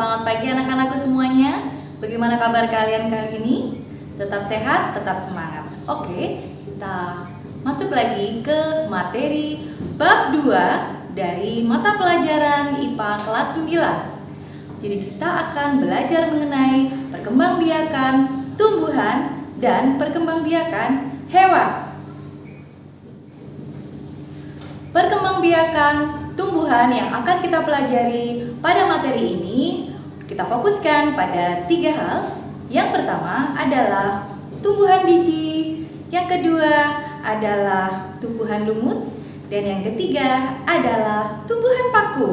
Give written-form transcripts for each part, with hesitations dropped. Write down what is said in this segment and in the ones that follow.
Selamat pagi anak-anakku semuanya. Bagaimana kabar kalian kali ini? Tetap sehat, tetap semangat. Oke, kita masuk lagi ke materi bab 2 dari mata pelajaran IPA kelas 9. Jadi kita akan belajar mengenai perkembangbiakan tumbuhan dan perkembangbiakan hewan. Perkembangbiakan tumbuhan yang akan kita pelajari pada materi ini, kita fokuskan pada 3 hal. Yang pertama adalah tumbuhan biji, yang kedua adalah tumbuhan lumut, dan yang ketiga adalah tumbuhan paku.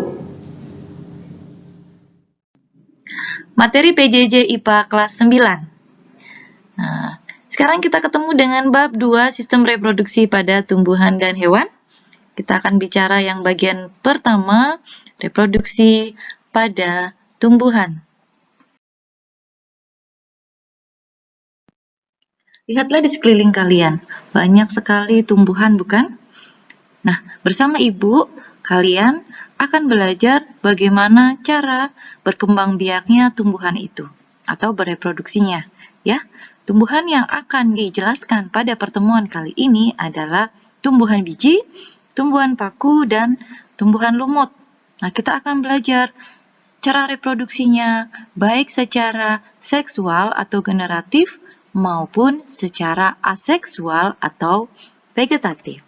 Materi PJJ IPA kelas 9. Nah, sekarang kita ketemu dengan bab 2 sistem reproduksi pada tumbuhan dan hewan. Kita akan bicara yang bagian pertama, reproduksi pada tumbuhan. Lihatlah di sekeliling kalian, banyak sekali tumbuhan, bukan? Nah, bersama ibu, kalian akan belajar bagaimana cara berkembang biaknya tumbuhan itu, atau bereproduksinya. Ya, tumbuhan yang akan dijelaskan pada pertemuan kali ini adalah tumbuhan biji, tumbuhan paku, dan tumbuhan lumut. Nah, kita akan belajar cara reproduksinya, baik secara seksual atau generatif, maupun secara aseksual atau vegetatif.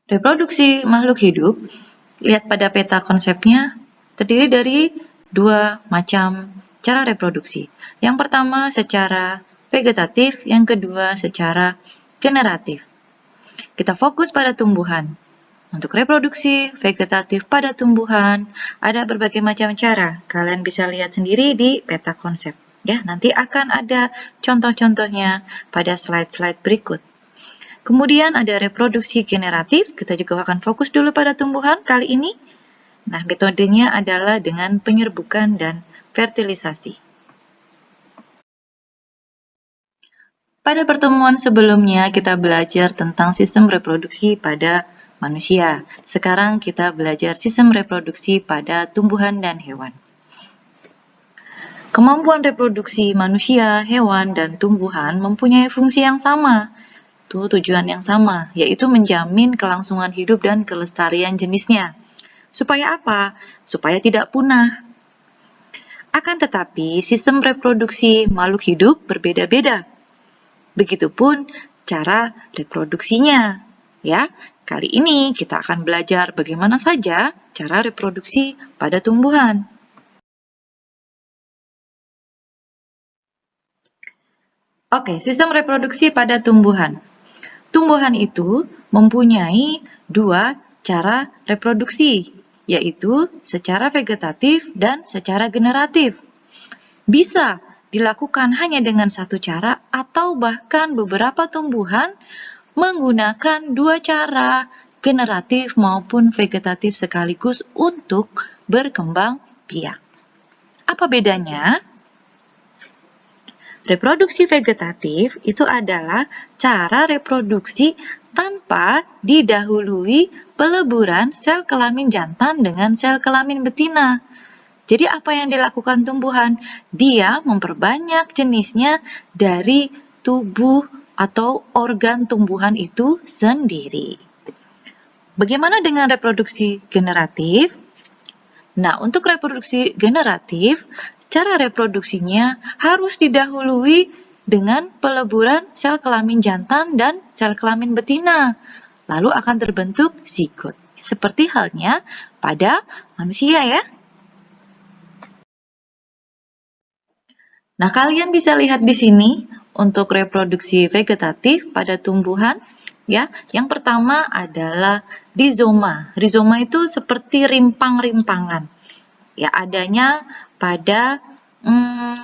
Reproduksi makhluk hidup, lihat pada peta konsepnya, terdiri dari 2 macam cara reproduksi. Yang pertama secara vegetatif, yang kedua secara generatif. Kita fokus pada tumbuhan. Untuk reproduksi vegetatif pada tumbuhan, ada berbagai macam cara. Kalian bisa lihat sendiri di peta konsep. Ya, nanti akan ada contoh-contohnya pada slide-slide berikut. Kemudian ada reproduksi generatif, kita juga akan fokus dulu pada tumbuhan kali ini. Nah, metodenya adalah dengan penyerbukan dan fertilisasi. Pada pertemuan sebelumnya, kita belajar tentang sistem reproduksi pada manusia. Sekarang kita belajar sistem reproduksi pada tumbuhan dan hewan. Kemampuan reproduksi manusia, hewan, dan tumbuhan mempunyai fungsi yang sama. Tujuan yang sama, yaitu menjamin kelangsungan hidup dan kelestarian jenisnya. Supaya apa? Supaya tidak punah. Akan tetapi, sistem reproduksi makhluk hidup berbeda-beda. Begitupun cara reproduksinya. Ya, kali ini kita akan belajar bagaimana saja cara reproduksi pada tumbuhan. Oke, sistem reproduksi pada tumbuhan. Tumbuhan itu mempunyai 2 cara reproduksi, yaitu secara vegetatif dan secara generatif. Bisa dilakukan hanya dengan satu cara atau bahkan beberapa tumbuhan menggunakan 2 cara, generatif maupun vegetatif sekaligus untuk berkembang biak. Apa bedanya? Reproduksi vegetatif itu adalah cara reproduksi tanpa didahului peleburan sel kelamin jantan dengan sel kelamin betina. Jadi apa yang dilakukan tumbuhan? Dia memperbanyak jenisnya dari tubuh atau organ tumbuhan itu sendiri. Bagaimana dengan reproduksi generatif? Nah, untuk reproduksi generatif, cara reproduksinya harus didahului dengan peleburan sel kelamin jantan dan sel kelamin betina. Lalu akan terbentuk zigot. Seperti halnya pada manusia ya. Nah, kalian bisa lihat di sini untuk reproduksi vegetatif pada tumbuhan, ya. Yang pertama adalah rizoma. Rizoma itu seperti rimpang-rimpangan. Ya, adanya pada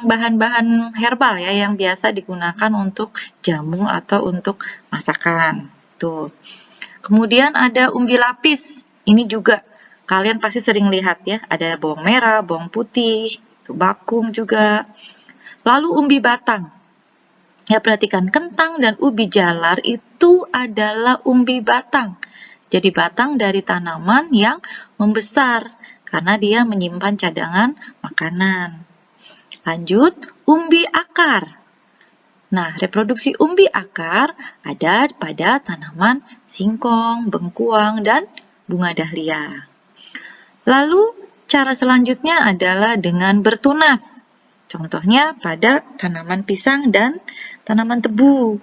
bahan-bahan herbal ya yang biasa digunakan untuk jamu atau untuk masakan. Tuh. Kemudian ada umbi lapis. Ini juga kalian pasti sering lihat ya, ada bawang merah, bawang putih, bakung juga. Lalu umbi batang. Ya, perhatikan, kentang dan ubi jalar itu adalah umbi batang. jadi batang dari tanaman yang membesar karena dia menyimpan cadangan makanan. Lanjut, umbi akar. Nah, reproduksi umbi akar ada pada tanaman singkong, bengkuang, dan bunga dahlia. Lalu, cara selanjutnya adalah dengan bertunas. Contohnya pada tanaman pisang dan tanaman tebu.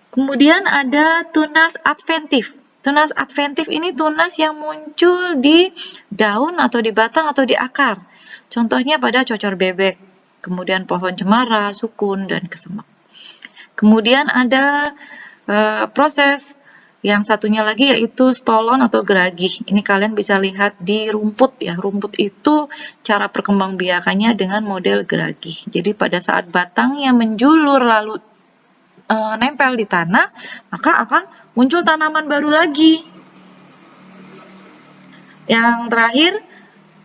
Kemudian ada tunas adventif. Tunas adventif ini tunas yang muncul di daun atau di batang atau di akar. Contohnya pada cocor bebek, kemudian pohon cemara, sukun, dan kesemak. Kemudian ada proses yang satunya lagi yaitu stolon atau geragih. Ini kalian bisa lihat di rumput ya. Rumput itu cara perkembangbiakannya dengan model geragih. Jadi pada saat batangnya menjulur lalu nempel di tanah, maka akan muncul tanaman baru lagi. Yang terakhir,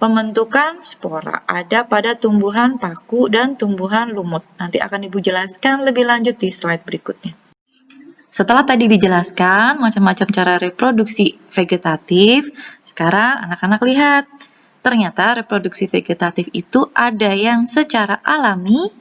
pembentukan spora ada pada tumbuhan paku dan tumbuhan lumut. Nanti akan Ibu jelaskan lebih lanjut di slide berikutnya. Setelah tadi dijelaskan macam-macam cara reproduksi vegetatif, sekarang anak-anak lihat. Ternyata reproduksi vegetatif itu ada yang secara alami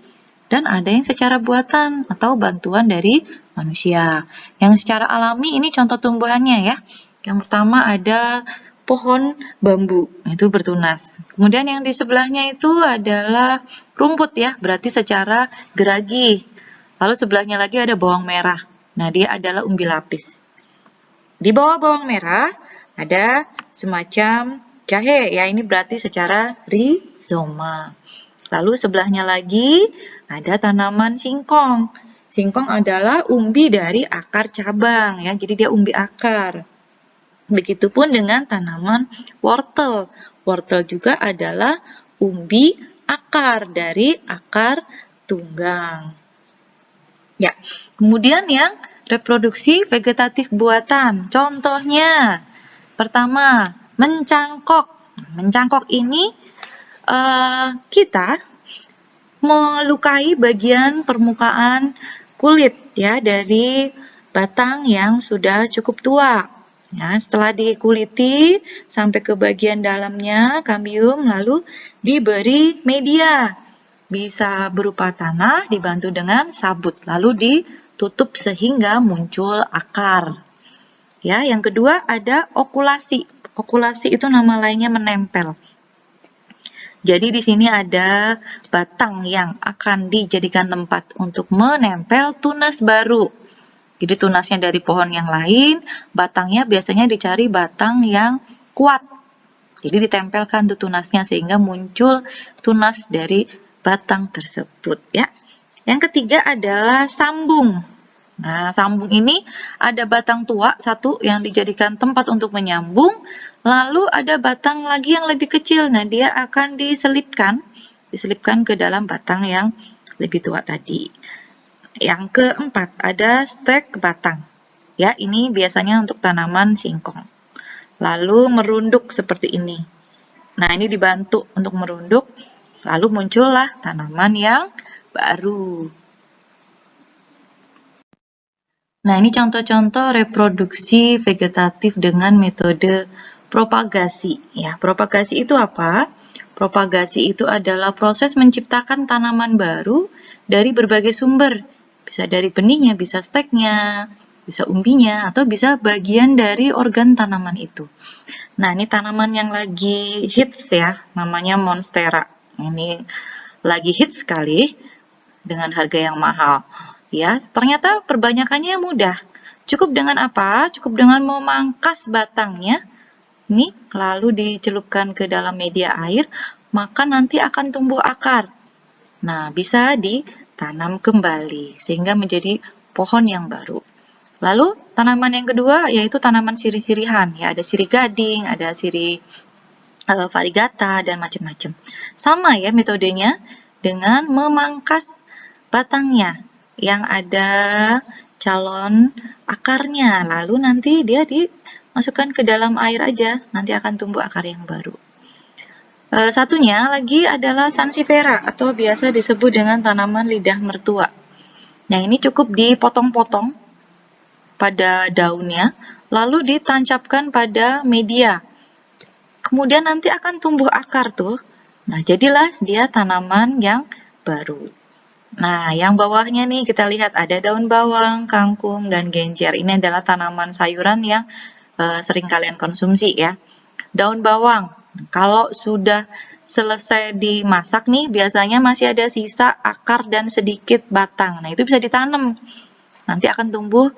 dan ada yang secara buatan atau bantuan dari manusia. Yang secara alami ini contoh tumbuhannya ya. Yang pertama ada pohon bambu, itu bertunas. Kemudian yang di sebelahnya itu adalah rumput ya, berarti secara geragi. Lalu sebelahnya lagi ada bawang merah. Nah, dia adalah umbi lapis. Di bawah bawang merah ada semacam jahe, ya ini berarti secara rizoma. Lalu sebelahnya lagi ada tanaman singkong. Singkong adalah umbi dari akar cabang ya, jadi dia umbi akar. Begitupun dengan tanaman wortel. Wortel juga adalah umbi akar dari akar tunggang. Ya, kemudian yang reproduksi vegetatif buatan. Contohnya, pertama, mencangkok. Mencangkok ini kita melukai bagian permukaan kulit ya dari batang yang sudah cukup tua. Ya, setelah dikuliti sampai ke bagian dalamnya kambium lalu diberi media. Bisa berupa tanah dibantu dengan sabut lalu ditutup sehingga muncul akar. Ya, yang kedua ada okulasi. Okulasi itu nama lainnya menempel. Jadi di sini ada batang yang akan dijadikan tempat untuk menempel tunas baru. Jadi tunasnya dari pohon yang lain, batangnya biasanya dicari batang yang kuat. Jadi ditempelkan tuh tunasnya sehingga muncul tunas dari batang tersebut ya. Yang ketiga adalah sambung. Nah, sambung ini ada batang tua satu yang dijadikan tempat untuk menyambung, lalu ada batang lagi yang lebih kecil. Nah, dia akan diselipkan ke dalam batang yang lebih tua tadi. Yang keempat ada stek batang. Ya, ini biasanya untuk tanaman singkong. Lalu merunduk seperti ini. Nah, ini dibantu untuk merunduk, lalu muncullah tanaman yang baru. Nah, ini contoh-contoh reproduksi vegetatif dengan metode propagasi. Ya, propagasi itu apa? Propagasi itu adalah proses menciptakan tanaman baru dari berbagai sumber. Bisa dari benihnya, bisa steknya, bisa umbinya, atau bisa bagian dari organ tanaman itu. Nah, ini tanaman yang lagi hits ya, namanya monstera. Ini lagi hits sekali dengan harga yang mahal. Ya, ternyata perbanyakannya mudah. Cukup dengan apa? Cukup dengan memangkas batangnya. Ini lalu dicelupkan ke dalam media air, maka nanti akan tumbuh akar. Nah, bisa ditanam kembali sehingga menjadi pohon yang baru. Lalu tanaman yang kedua yaitu tanaman sirih-sirihan. Ya, ada sirih gading, ada sirih variegata dan macam-macam. Sama ya metodenya dengan memangkas batangnya yang ada calon akarnya, lalu nanti dia dimasukkan ke dalam air aja, nanti akan tumbuh akar yang baru. Satunya lagi adalah sansevieria atau biasa disebut dengan tanaman lidah mertua. Nah, ini cukup dipotong-potong pada daunnya, lalu ditancapkan pada media. Kemudian nanti akan tumbuh akar tuh. Nah, jadilah dia tanaman yang baru. Nah, yang bawahnya nih kita lihat ada daun bawang, kangkung, dan genjer. Ini adalah tanaman sayuran yang sering kalian konsumsi ya. Daun bawang, kalau sudah selesai dimasak nih, biasanya masih ada sisa akar dan sedikit batang. Nah, itu bisa ditanam. Nanti akan tumbuh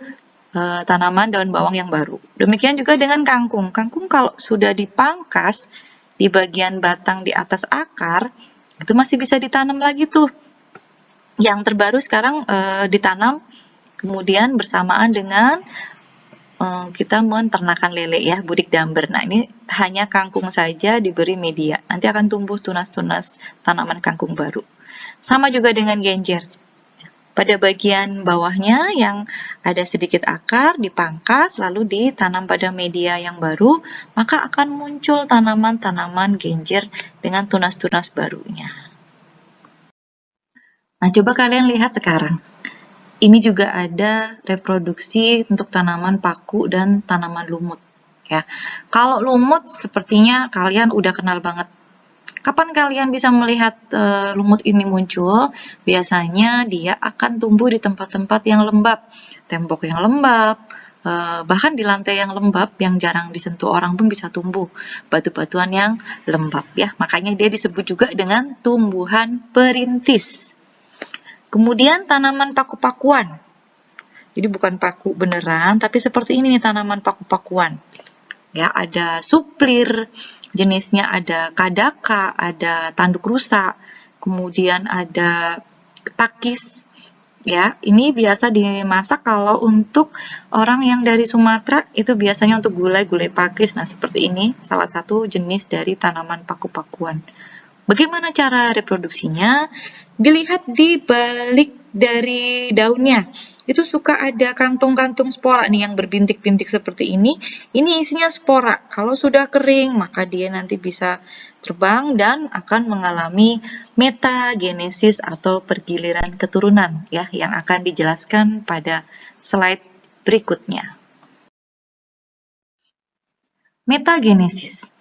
tanaman daun bawang yang baru. Demikian juga dengan kangkung. Kangkung kalau sudah dipangkas di bagian batang di atas akar, itu masih bisa ditanam lagi tuh. Yang terbaru sekarang ditanam kemudian bersamaan dengan kita menternakan lele ya, budik damber. Nah, ini hanya kangkung saja diberi media. Nanti akan tumbuh tunas-tunas tanaman kangkung baru. Sama juga dengan genjer. Pada bagian bawahnya yang ada sedikit akar dipangkas lalu ditanam pada media yang baru, maka akan muncul tanaman-tanaman genjer dengan tunas-tunas barunya. Nah, coba kalian lihat sekarang. Ini juga ada reproduksi untuk tanaman paku dan tanaman lumut. Ya, kalau lumut sepertinya kalian udah kenal banget. Kapan kalian bisa melihat lumut ini muncul? Biasanya dia akan tumbuh di tempat-tempat yang lembab, tembok yang lembab, bahkan di lantai yang lembab yang jarang disentuh orang pun bisa tumbuh batu-batuan yang lembab ya. Makanya dia disebut juga dengan tumbuhan perintis. Kemudian tanaman paku-pakuan. Jadi bukan paku beneran, tapi seperti ini nih tanaman paku-pakuan. Ya, ada suplir, jenisnya ada kadaka, ada tanduk rusa, kemudian ada pakis. Ya, ini biasa dimasak kalau untuk orang yang dari Sumatera itu biasanya untuk gulai pakis. Nah, seperti ini salah satu jenis dari tanaman paku-pakuan. Bagaimana cara reproduksinya? Dilihat di balik dari daunnya. Itu suka ada kantung-kantung spora nih yang berbintik-bintik seperti ini. Ini isinya spora. Kalau sudah kering, maka dia nanti bisa terbang dan akan mengalami metagenesis atau pergiliran keturunan ya, yang akan dijelaskan pada slide berikutnya. Metagenesis.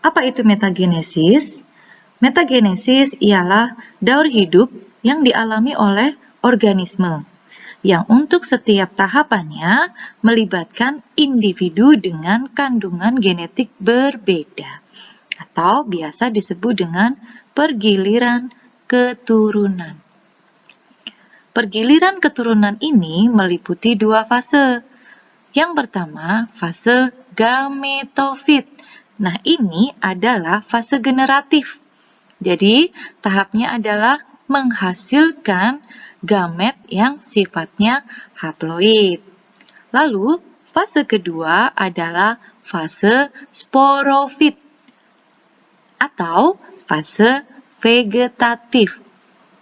Apa itu metagenesis? Metagenesis ialah daur hidup yang dialami oleh organisme yang untuk setiap tahapannya melibatkan individu dengan kandungan genetik berbeda atau biasa disebut dengan pergiliran keturunan. Pergiliran keturunan ini meliputi dua fase. Yang pertama, fase gametofit. Nah, ini adalah fase generatif. Jadi, tahapnya adalah menghasilkan gamet yang sifatnya haploid. Lalu, fase kedua adalah fase sporofit atau fase vegetatif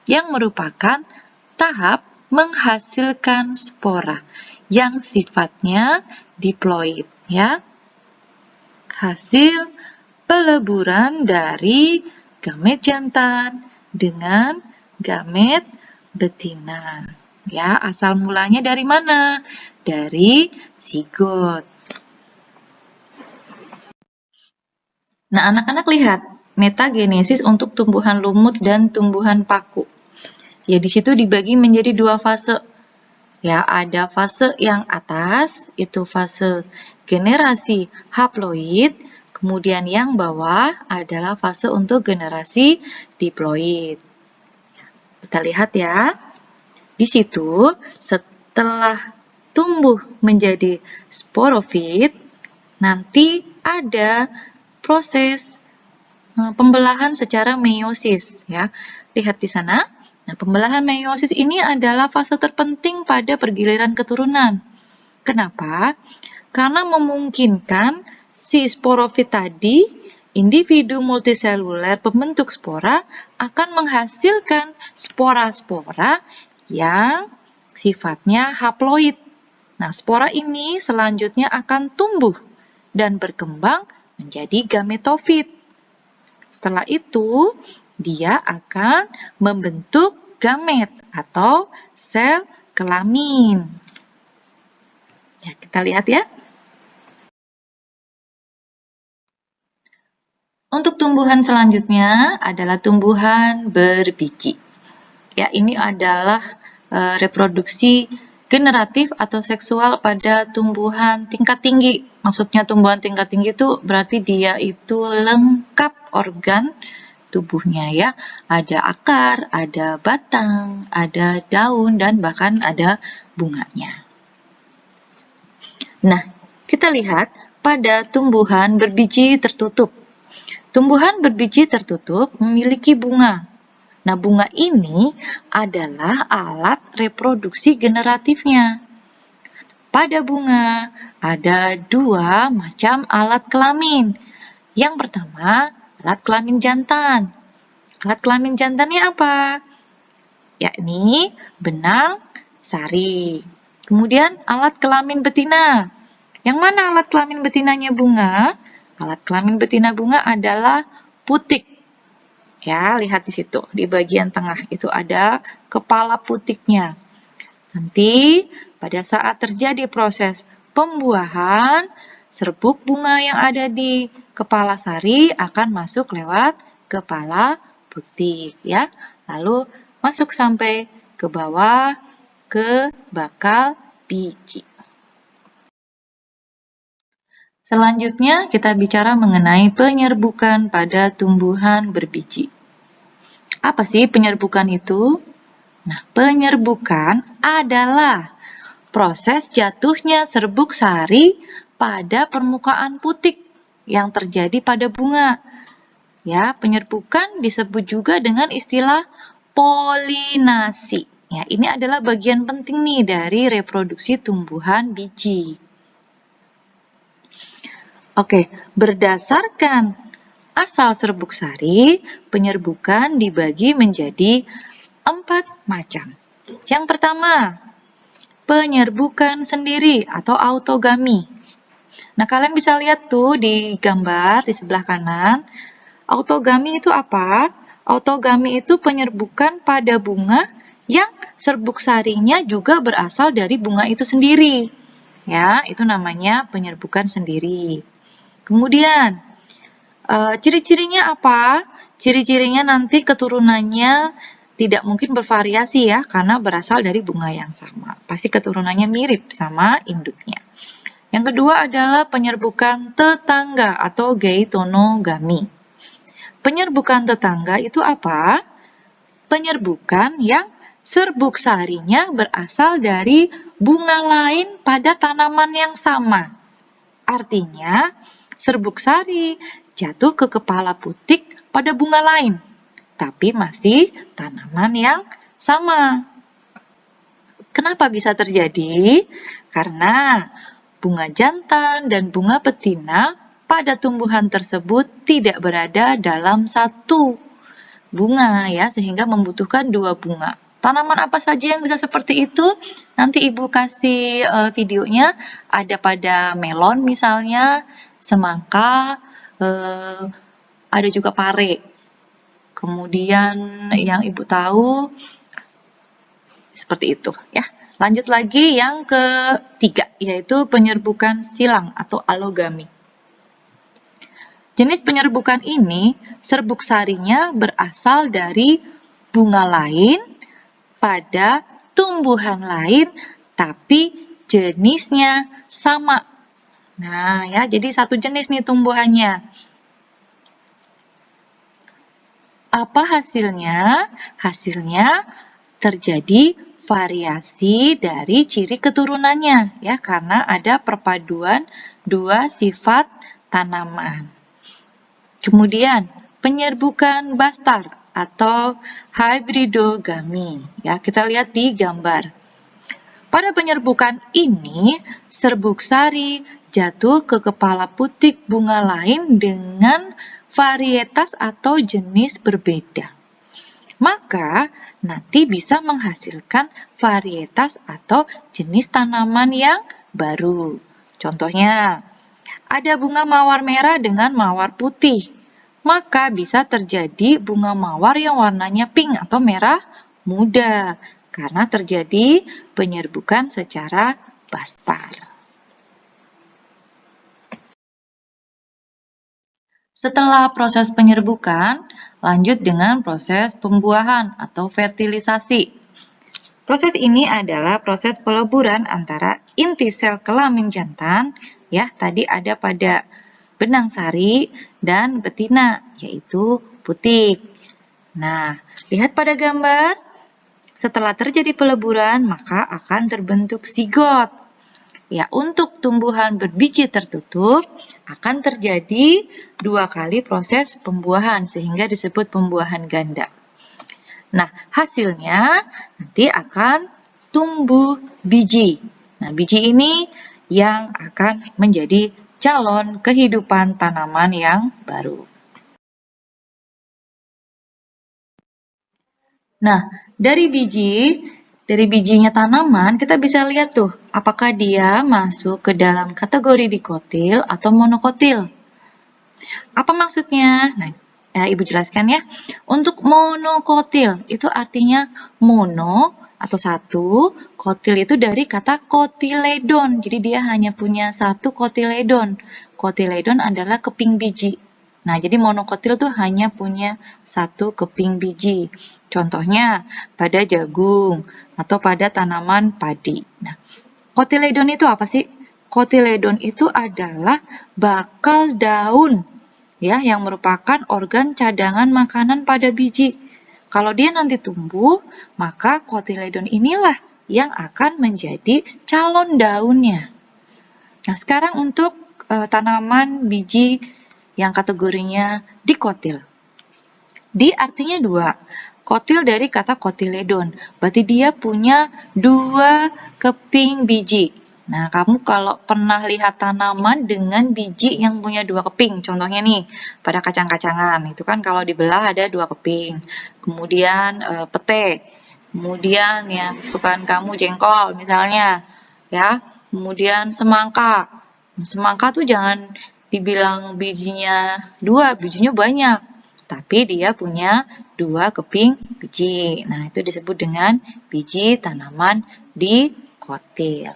yang merupakan tahap menghasilkan spora yang sifatnya diploid ya. Hasil peleburan dari gamet jantan dengan gamet betina. Ya, asal mulanya dari mana? Dari zigot. Nah, anak-anak lihat metagenesis untuk tumbuhan lumut dan tumbuhan paku. Ya, di situ dibagi menjadi dua fase. Ya, ada fase yang atas, itu fase generasi haploid. Kemudian yang bawah adalah fase untuk generasi diploid. Kita lihat ya. Di situ setelah tumbuh menjadi sporofit, nanti ada proses pembelahan secara meiosis ya. Lihat di sana. Nah, pembelahan meiosis ini adalah fase terpenting pada pergiliran keturunan. Kenapa? Karena memungkinkan si sporofit tadi, individu multiseluler pembentuk spora akan menghasilkan spora-spora yang sifatnya haploid. Nah, spora ini selanjutnya akan tumbuh dan berkembang menjadi gametofit. Setelah itu, dia akan membentuk gamet atau sel kelamin. Ya, kita lihat ya. Untuk tumbuhan selanjutnya adalah tumbuhan berbiji. Ya, ini adalah reproduksi generatif atau seksual pada tumbuhan tingkat tinggi. Maksudnya tumbuhan tingkat tinggi itu berarti dia itu lengkap organ tubuhnya ya. Ada akar, ada batang, ada daun, dan bahkan ada bunganya. Nah, kita lihat pada tumbuhan berbiji tertutup. Tumbuhan berbiji tertutup memiliki bunga. Nah, bunga ini adalah alat reproduksi generatifnya. Pada bunga ada dua macam alat kelamin. Yang pertama, alat kelamin jantan. Alat kelamin jantannya apa? Yakni benang, sari. Kemudian alat kelamin betina. Yang mana alat kelamin betinanya bunga? Alat kelamin betina bunga adalah putik. Ya, lihat di situ, di bagian tengah itu ada kepala putiknya. Nanti pada saat terjadi proses pembuahan, serbuk bunga yang ada di kepala sari akan masuk lewat kepala putik ya. Lalu masuk sampai ke bawah ke bakal biji. Selanjutnya kita bicara mengenai penyerbukan pada tumbuhan berbiji. Apa sih penyerbukan itu? Nah, penyerbukan adalah proses jatuhnya serbuk sari pada permukaan putik yang terjadi pada bunga. Ya, penyerbukan disebut juga dengan istilah polinasi. Ya, ini adalah bagian penting nih dari reproduksi tumbuhan biji. Oke, berdasarkan asal serbuk sari, penyerbukan dibagi menjadi 4 macam. Yang pertama, penyerbukan sendiri atau autogami. Nah, kalian bisa lihat tuh di gambar di sebelah kanan. Autogami itu apa? Autogami itu penyerbukan pada bunga yang serbuk sarinya juga berasal dari bunga itu sendiri. Ya, itu namanya penyerbukan sendiri. Kemudian, ciri-cirinya apa? Ciri-cirinya nanti keturunannya tidak mungkin bervariasi ya, karena berasal dari bunga yang sama. Pasti keturunannya mirip sama induknya. Yang kedua adalah penyerbukan tetangga atau geitonogami. Penyerbukan tetangga itu apa? Penyerbukan yang serbuk sarinya berasal dari bunga lain pada tanaman yang sama. Artinya, serbuk sari jatuh ke kepala putik pada bunga lain, tapi masih tanaman yang sama. Kenapa bisa terjadi? Karena bunga jantan dan bunga betina pada tumbuhan tersebut tidak berada dalam satu bunga ya, sehingga membutuhkan dua bunga. Tanaman apa saja yang bisa seperti itu? Nanti Ibu kasih videonya, ada pada melon misalnya, semangka, ada juga pare. Kemudian yang Ibu tahu seperti itu ya. Lanjut lagi yang ketiga, yaitu penyerbukan silang atau alogami. Jenis penyerbukan ini, serbuk sarinya berasal dari bunga lain pada tumbuhan lain, tapi jenisnya sama. Nah, ya, jadi satu jenis nih tumbuhannya. Apa hasilnya? Hasilnya terjadi variasi dari ciri keturunannya, ya, karena ada perpaduan dua sifat tanaman. Kemudian, penyerbukan bastar atau hybridogami. Ya, kita lihat di gambar. Pada penyerbukan ini, serbuk sari jatuh ke kepala putik bunga lain dengan varietas atau jenis berbeda. Maka, nanti bisa menghasilkan varietas atau jenis tanaman yang baru. Contohnya, ada bunga mawar merah dengan mawar putih. Maka bisa terjadi bunga mawar yang warnanya pink atau merah muda, karena terjadi penyerbukan secara bastar. Setelah proses penyerbukan, lanjut dengan proses pembuahan atau fertilisasi. Proses ini adalah proses peleburan antara inti sel kelamin jantan, ya tadi ada pada benang sari, dan betina, yaitu putik. Nah, lihat pada gambar. Setelah terjadi peleburan, maka akan terbentuk zigot. Ya, untuk tumbuhan berbiji tertutup akan terjadi 2 kali proses pembuahan sehingga disebut pembuahan ganda. Nah, hasilnya nanti akan tumbuh biji. Nah, biji ini yang akan menjadi calon kehidupan tanaman yang baru. Nah, dari bijinya tanaman, kita bisa lihat tuh, apakah dia masuk ke dalam kategori dikotil atau monokotil. Apa maksudnya? Nah, Ibu jelaskan ya. Untuk monokotil, itu artinya mono atau satu, kotil itu dari kata kotiledon. Jadi dia hanya punya satu kotiledon. Kotiledon adalah keping biji. Nah, jadi monokotil tuh hanya punya satu keping biji. Contohnya pada jagung atau pada tanaman padi. Nah, kotiledon itu apa sih? Kotiledon itu adalah bakal daun, ya, yang merupakan organ cadangan makanan pada biji. Kalau dia nanti tumbuh, maka kotiledon inilah yang akan menjadi calon daunnya. Nah, sekarang untuk tanaman biji yang kategorinya dikotil. Di artinya 2. Kotil dari kata kotiledon. Berarti dia punya 2 keping biji. Nah, kamu kalau pernah lihat tanaman dengan biji yang punya 2 keping, contohnya nih, pada kacang-kacangan, itu kan kalau dibelah ada 2 keping. Kemudian pete, kemudian ya kesukaan kamu jengkol misalnya, ya. Kemudian semangka. Semangka tuh jangan dibilang bijinya 2, bijinya banyak. Tapi dia punya 2 keping biji. Nah, itu disebut dengan biji tanaman dikotil.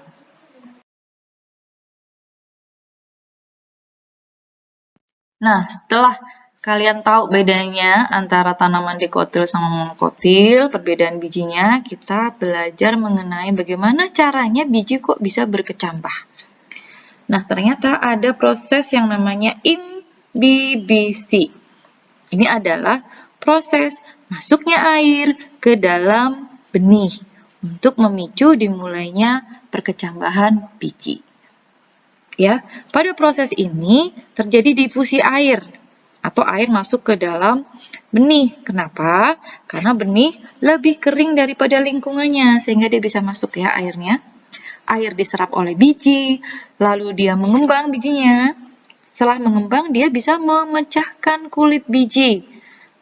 Nah, setelah kalian tahu bedanya antara tanaman dikotil sama monokotil, perbedaan bijinya, kita belajar mengenai bagaimana caranya biji kok bisa berkecambah. Nah, ternyata ada proses yang namanya imbibisi. Ini adalah proses masuknya air ke dalam benih untuk memicu dimulainya perkecambahan biji. Ya, pada proses ini terjadi difusi air atau air masuk ke dalam benih. Kenapa? Karena benih lebih kering daripada lingkungannya sehingga dia bisa masuk ya airnya. Air diserap oleh biji, lalu dia mengembang bijinya. Setelah mengembang, dia bisa memecahkan kulit biji,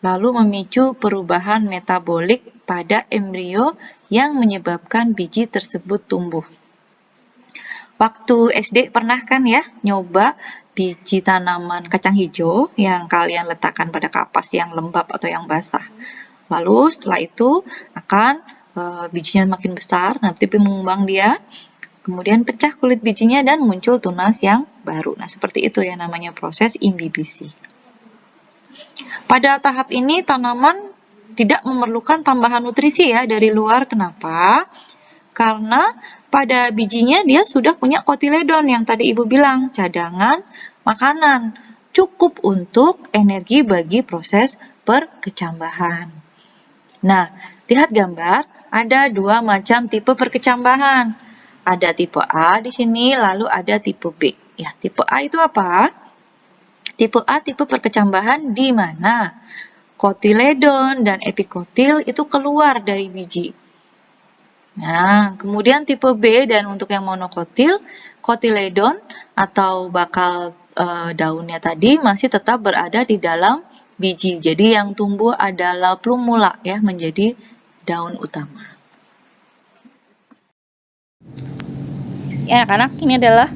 lalu memicu perubahan metabolik pada embrio yang menyebabkan biji tersebut tumbuh. Waktu SD pernah kan ya nyoba biji tanaman kacang hijau yang kalian letakkan pada kapas yang lembab atau yang basah. Lalu setelah itu akan bijinya makin besar, nanti mengembang dia. Kemudian pecah kulit bijinya dan muncul tunas yang baru. Nah, seperti itu ya namanya proses imbibisi. Pada tahap ini tanaman tidak memerlukan tambahan nutrisi ya dari luar. Kenapa? Karena pada bijinya dia sudah punya kotiledon yang tadi Ibu bilang, cadangan makanan. Cukup untuk energi bagi proses perkecambahan. Nah, lihat gambar, ada 2 macam tipe perkecambahan. Ada tipe A di sini, lalu ada tipe B. Ya, tipe A itu apa? Tipe A tipe perkecambahan di mana kotiledon dan epikotil itu keluar dari biji. Nah, kemudian tipe B dan untuk yang monokotil, kotiledon atau bakal daunnya tadi masih tetap berada di dalam biji. Jadi yang tumbuh adalah plumula ya, menjadi daun utama. Ya anak-anak, ini adalah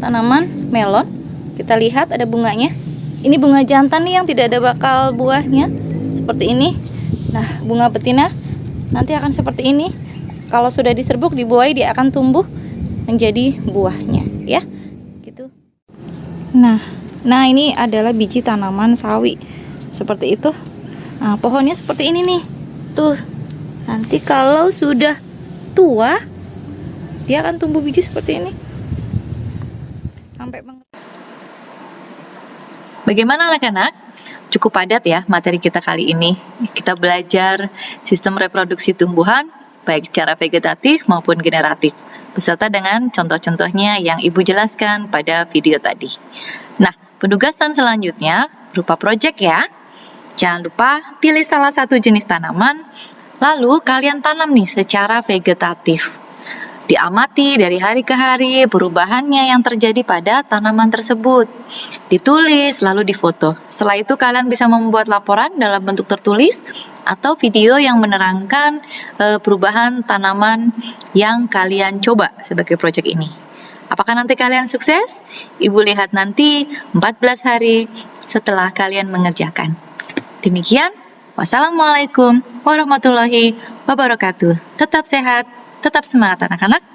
tanaman melon. Kita lihat ada bunganya. Ini bunga jantan nih yang tidak ada bakal buahnya, seperti ini. Nah, bunga betina nanti akan seperti ini. Kalau sudah diserbuk, dibuahi, dia akan tumbuh menjadi buahnya, ya. Gitu. Nah, Nah, ini adalah biji tanaman sawi. Seperti itu. Nah, pohonnya seperti ini nih. Tuh. Nanti kalau sudah tua, dia akan tumbuh biji seperti ini. Sampai Bagaimana anak-anak? Cukup padat ya materi kita kali ini. Kita belajar sistem reproduksi tumbuhan, baik secara vegetatif maupun generatif, beserta dengan contoh-contohnya yang Ibu jelaskan pada video tadi. Nah, penugasan selanjutnya berupa proyek ya. Jangan lupa pilih salah satu jenis tanaman, lalu kalian tanam nih secara vegetatif. Diamati dari hari ke hari perubahannya yang terjadi pada tanaman tersebut. Ditulis lalu difoto. Setelah itu kalian bisa membuat laporan dalam bentuk tertulis atau video yang menerangkan perubahan tanaman yang kalian coba sebagai proyek ini. Apakah nanti kalian sukses? Ibu lihat nanti 14 hari setelah kalian mengerjakan. Demikian, wassalamualaikum warahmatullahi wabarakatuh. Tetap sehat, tetap semangat anak-anak.